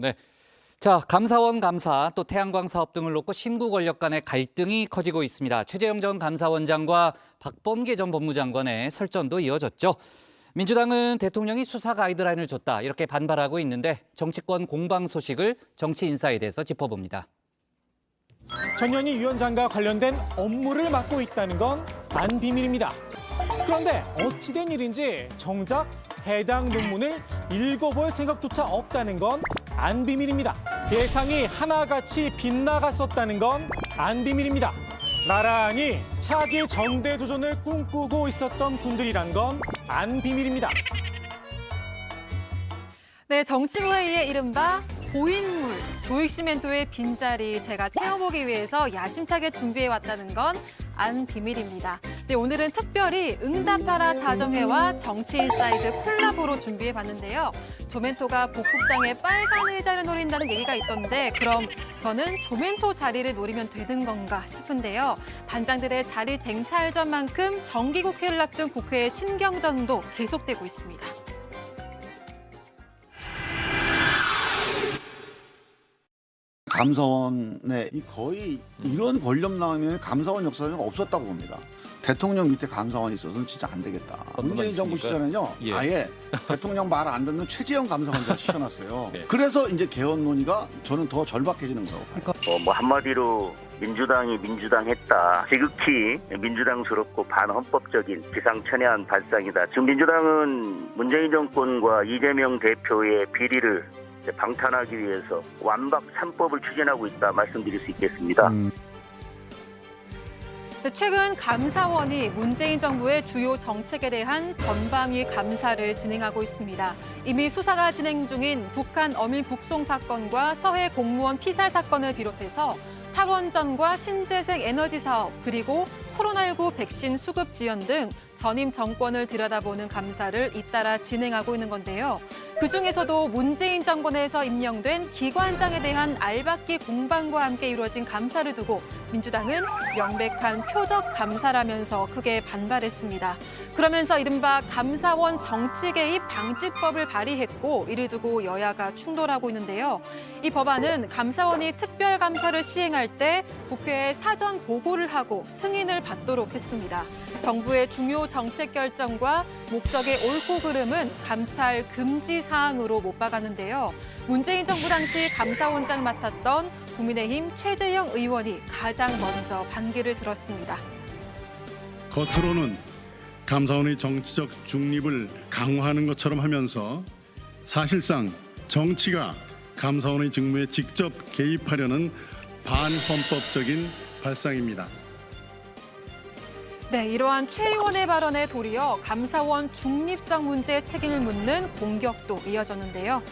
네. 자, 감사원 감사, 또 태양광 사업 등을 놓고 신구 권력 간의 갈등이 커지고 있습니다. 최재형 전 감사원장과 박범계 전 법무장관의 설전도 이어졌죠. 민주당은 대통령이 수사 가이드라인을 줬다, 이렇게 반발하고 있는데 정치권 공방 소식을 정치 인사에 대해서 짚어봅니다. 전현희 위원장과 관련된 업무를 맡고 있다는 건 안 비밀입니다. 그런데 어찌된 일인지 정작 해당 논문을 읽어볼 생각조차 없다는 건 안 비밀입니다. 예상이 하나같이 빗나갔었다는 건 안 비밀입니다. 나란히 차기 전대도전을 꿈꾸고 있었던 분들이란 건 안 비밀입니다. 네, 정치부회의의 이른바 고인물, 조익시멘토의 빈자리 제가 채워보기 위해서 야심차게 준비해왔다는 건 안 비밀입니다. 네, 오늘은 특별히 응답하라 자정회와 정치인사이드 콜라보로 준비해봤는데요. 조멘토가 복국장의 빨간 의자를 노린다는 얘기가 있던데 그럼 저는 조멘토 자리를 노리면 되는 건가 싶은데요. 반장들의 자리 쟁탈전만큼 정기국회를 앞둔 국회의 신경전도 계속되고 있습니다. 감사원에 거의 이런 권력남용의 감사원 역사는 없었다고 봅니다. 대통령 밑에 감사원이 있어서는 진짜 안 되겠다. 문재인 정부 시절에는요, 예. 아예 대통령 말 안 듣는 최재형 감사원장을 시켜놨어요. 네. 그래서 이제 개헌 논의가 저는 더 절박해지는 거라고 봐요. 뭐 한마디로 민주당이 민주당했다. 지극히 민주당스럽고 반헌법적인 기상천외한 발상이다. 지금 민주당은 문재인 정권과 이재명 대표의 비리를 방탄하기 위해서 완박 3법을 추진하고 있다 말씀드릴 수 있겠습니다. 최근 감사원이 문재인 정부의 주요 정책에 대한 전방위 감사를 진행하고 있습니다. 이미 수사가 진행 중인 북한 어민 북송 사건과 서해 공무원 피살 사건을 비롯해서 탈원전과 신재생 에너지 사업, 그리고 코로나19 백신 수급 지연 등 전임 정권을 들여다보는 감사를 잇따라 진행하고 있는 건데요. 그중에서도 문재인 정권에서 임명된 기관장에 대한 알박기 공방과 함께 이루어진 감사를 두고 민주당은 명백한 표적 감사라면서 크게 반발했습니다. 그러면서 이른바 감사원 정치 개입 방지법을 발의했고 이를 두고 여야가 충돌하고 있는데요. 이 법안은 감사원이 특별 감사를 시행할 때 국회에 사전 보고를 하고 승인을 받도록 했습니다. 정부의 중요 정책 결정과 목적의 옳고 그름은 감찰 금지 사항으로 못 박았는데요. 문재인 정부 당시 감사원장 맡았던 국민의힘 최재형 의원이 가장 먼저 반기를 들었습니다. 겉으로는 감사원의 정치적 중립을 강화하는 것처럼 하면서 사실상 정치가 감사원의 직무에 직접 개입하려는 반헌법적인 발상입니다. 네, 이러한 최 의원의 발언에 도리어 감사원 중립성 문제에 책임을 묻는 공격도 이어졌는데요.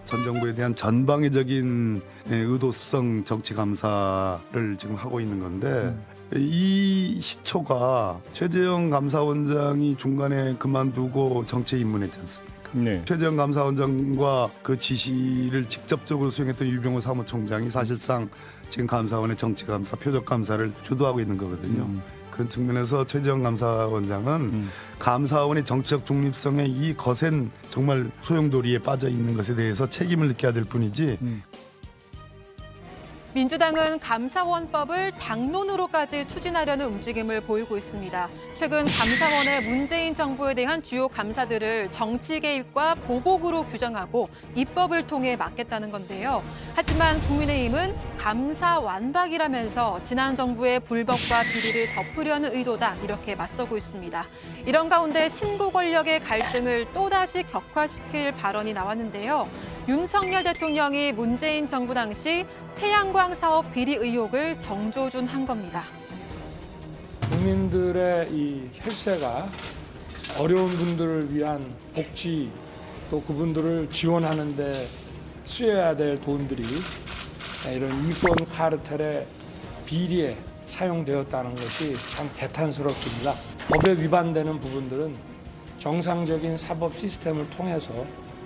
전 정부에 대한 전방위적인 의도성 정치 감사를 지금 하고 있는 건데 이 시초가 최재형 감사원장이 중간에 그만두고 정치에 입문했지 않습니까? 네. 최재형 감사원장과 그 지시를 직접적으로 수행했던 유병호 사무총장이 사실상 지금 감사원의 정치감사, 표적감사를 주도하고 있는 거거든요. 그런 측면에서 최재형 감사원장은 감사원의 정치적 중립성에 이 거센 정말 소용돌이에 빠져 있는 것에 대해서 책임을 느껴야 될 뿐이지 민주당은 감사원법을 당론으로까지 추진하려는 움직임을 보이고 있습니다. 최근 감사원의 문재인 정부에 대한 주요 감사들을 정치 개입과 보복으로 규정하고 입법을 통해 막겠다는 건데요. 하지만 국민의힘은 감사 완박이라면서 지난 정부의 불법과 비리를 덮으려는 의도다 이렇게 맞서고 있습니다. 이런 가운데 신구 권력의 갈등을 또다시 격화시킬 발언이 나왔는데요. 윤석열 대통령이 문재인 정부 당시 태양광 사업 비리 의혹을 정조준한 겁니다. 국민들의 이 혈세가 어려운 분들을 위한 복지 또 그분들을 지원하는 데 쓰여야 될 돈들이 이런 이권 카르텔의 비리에 사용되었다는 것이 참 개탄스럽습니다. 법에 위반되는 부분들은 정상적인 사법 시스템을 통해서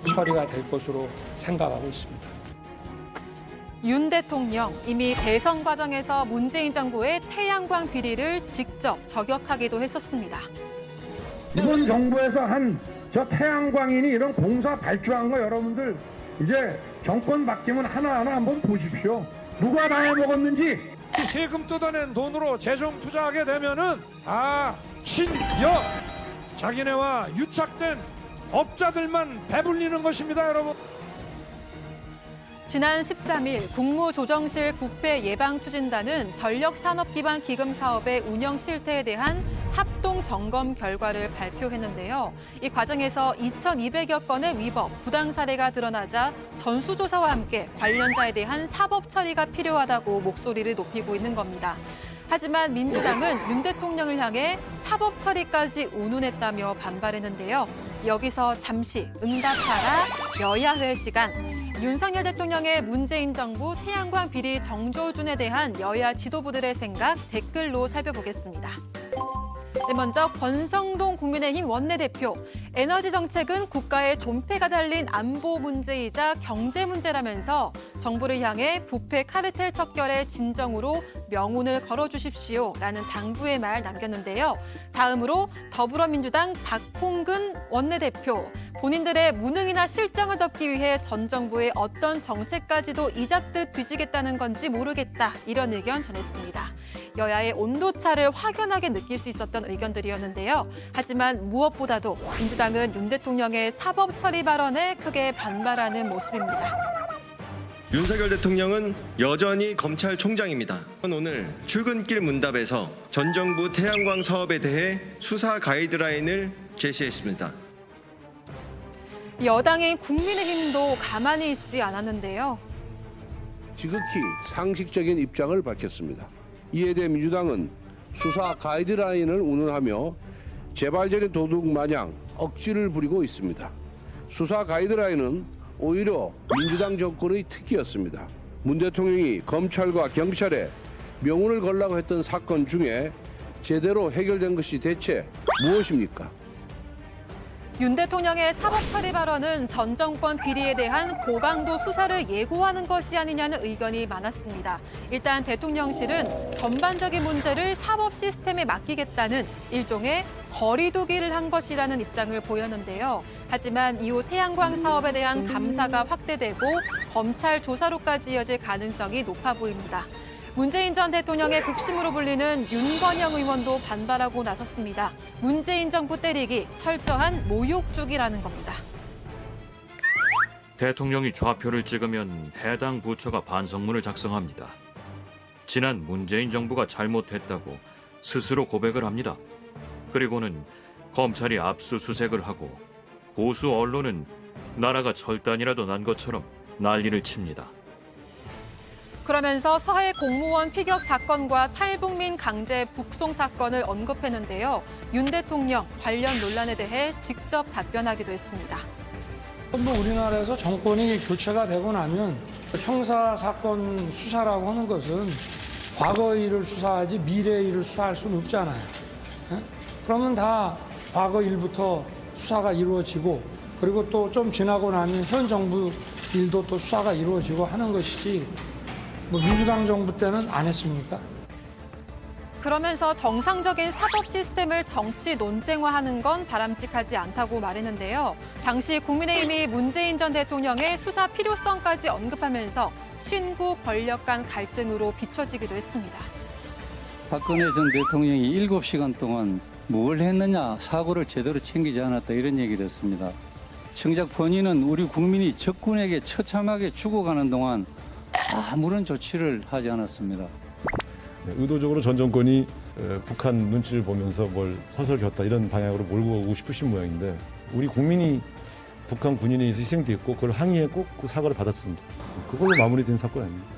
처리가 될 것으로 생각하고 있습니다. 윤 대통령 이미 대선 과정에서 문재인 정부의 태양광 비리를 직접 저격하기도 했었습니다. 이번 정부에서 한 저 태양광인이 이런 공사 발주한 거 여러분들 이제 정권 바뀌면 하나하나 한번 보십시오. 누가 다 해먹었는지. 세금 뜯어낸 돈으로 재정 투자하게 되면은 친여 자기네와 유착된 업자들만 배불리는 것입니다, 여러분. 지난 13일 국무조정실 부패 예방추진단은 전력산업기반기금 사업의 운영 실태에 대한 합동 점검 결과를 발표했는데요. 이 과정에서 2,200여 건의 위법, 부당 사례가 드러나자 전수조사와 함께 관련자에 대한 사법 처리가 필요하다고 목소리를 높이고 있는 겁니다. 하지만 민주당은 윤 대통령을 향해 사법 처리까지 운운했다며 반발했는데요. 여기서 잠시 응답하라 여야회 시간. 윤석열 대통령의 문재인 정부 태양광 비리 정조준에 대한 여야 지도부들의 생각 댓글로 살펴보겠습니다. 네, 먼저 권성동 국민의힘 원내대표. 에너지 정책은 국가의 존폐가 달린 안보 문제이자 경제 문제라면서 정부를 향해 부패 카르텔 척결의 진정으로 명운을 걸어주십시오라는 당부의 말 남겼는데요. 다음으로 더불어민주당 박홍근 원내대표. 본인들의 무능이나 실정을 덮기 위해 전 정부의 어떤 정책까지도 이잡듯 뒤지겠다는 건지 모르겠다. 이런 의견 전했습니다. 여야의 온도차를 확연하게 느낄 수 있었던 의견들이었는데요. 하지만 무엇보다도 민주당은 윤 대통령의 사법 처리 발언에 크게 반발하는 모습입니다. 윤석열 대통령은 여전히 검찰총장입니다. 오늘 출근길 문답에서 전 정부 태양광 사업에 대해 수사 가이드라인을 제시했습니다. 여당인 국민의힘도 가만히 있지 않았는데요. 지극히 상식적인 입장을 밝혔습니다. 이에 대해 민주당은 수사 가이드라인을 운운하며 재발적인 도둑 마냥 억지를 부리고 있습니다. 수사 가이드라인은 오히려 민주당 정권의 특기였습니다. 문 대통령이 검찰과 경찰에 명운을 걸라고 했던 사건 중에 제대로 해결된 것이 대체 무엇입니까? 윤 대통령의 사법 처리 발언은 전 정권 비리에 대한 고강도 수사를 예고하는 것이 아니냐는 의견이 많았습니다. 일단 대통령실은 전반적인 문제를 사법 시스템에 맡기겠다는 일종의 거리두기를 한 것이라는 입장을 보였는데요. 하지만 이후 태양광 사업에 대한 감사가 확대되고 검찰 조사로까지 이어질 가능성이 높아 보입니다. 문재인 전 대통령의 국심으로 불리는 윤건영 의원도 반발하고 나섰습니다. 문재인 정부 때리기 철저한 모욕주기라는 겁니다. 대통령이 좌표를 찍으면 해당 부처가 반성문을 작성합니다. 지난 문재인 정부가 잘못했다고 스스로 고백을 합니다. 그리고는 검찰이 압수수색을 하고 보수 언론은 나라가 절단이라도 난 것처럼 난리를 칩니다. 그러면서 서해 공무원 피격 사건과 탈북민 강제 북송 사건을 언급했는데요. 윤 대통령 관련 논란에 대해 직접 답변하기도 했습니다. 우리나라에서 정권이 교체가 되고 나면 형사 사건 수사라고 하는 것은 과거의 일을 수사하지 미래의 일을 수사할 수는 없잖아요. 그러면 다 과거 일부터 수사가 이루어지고 그리고 또 좀 지나고 나면 현 정부 일도 또 수사가 이루어지고 하는 것이지 민주당 정부 때는 안 했습니까? 그러면서 정상적인 사법 시스템을 정치 논쟁화하는 건 바람직하지 않다고 말했는데요. 당시 국민의힘이 문재인 전 대통령의 수사 필요성까지 언급하면서 신구 권력 간 갈등으로 비춰지기도 했습니다. 박근혜 전 대통령이 7시간 동안 뭘 했느냐, 사고를 제대로 챙기지 않았다 이런 얘기를 했습니다. 정작 본인은 우리 국민이 적군에게 처참하게 죽어가는 동안 아무런 조치를 하지 않았습니다. 의도적으로 전 정권이 북한 눈치를 보면서 뭘 서설 겼다 이런 방향으로 몰고 오고 싶으신 모양인데 우리 국민이 북한 군인에 의해서 희생됐고 그걸 항의했고 그 사과를 받았습니다. 그걸로 마무리된 사건 아닙니다.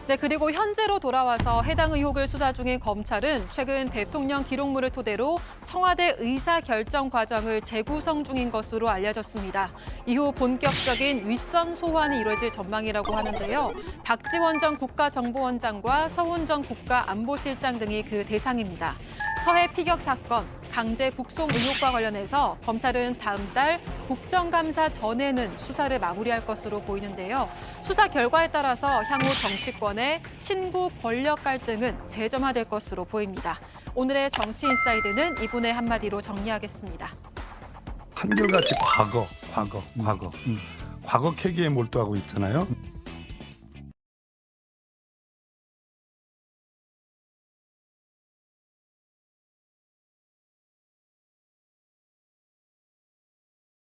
네, 그리고 현재로 돌아와서 해당 의혹을 수사 중인 검찰은 최근 대통령 기록물을 토대로 청와대 의사결정 과정을 재구성 중인 것으로 알려졌습니다. 이후 본격적인 윗선 소환이 이루어질 전망이라고 하는데요. 박지원 전 국가정보원장과 서훈 전 국가안보실장 등이 그 대상입니다. 서해 피격 사건, 강제 북송 의혹과 관련해서 검찰은 다음 달 국정감사 전에는 수사를 마무리할 것으로 보이는데요. 수사 결과에 따라서 향후 정치권의 신구 권력 갈등은 재점화될 것으로 보입니다. 오늘의 정치 인사이드는 이분의 한마디로 정리하겠습니다. 한결같이 과거. 과거 캐기에 몰두하고 있잖아요.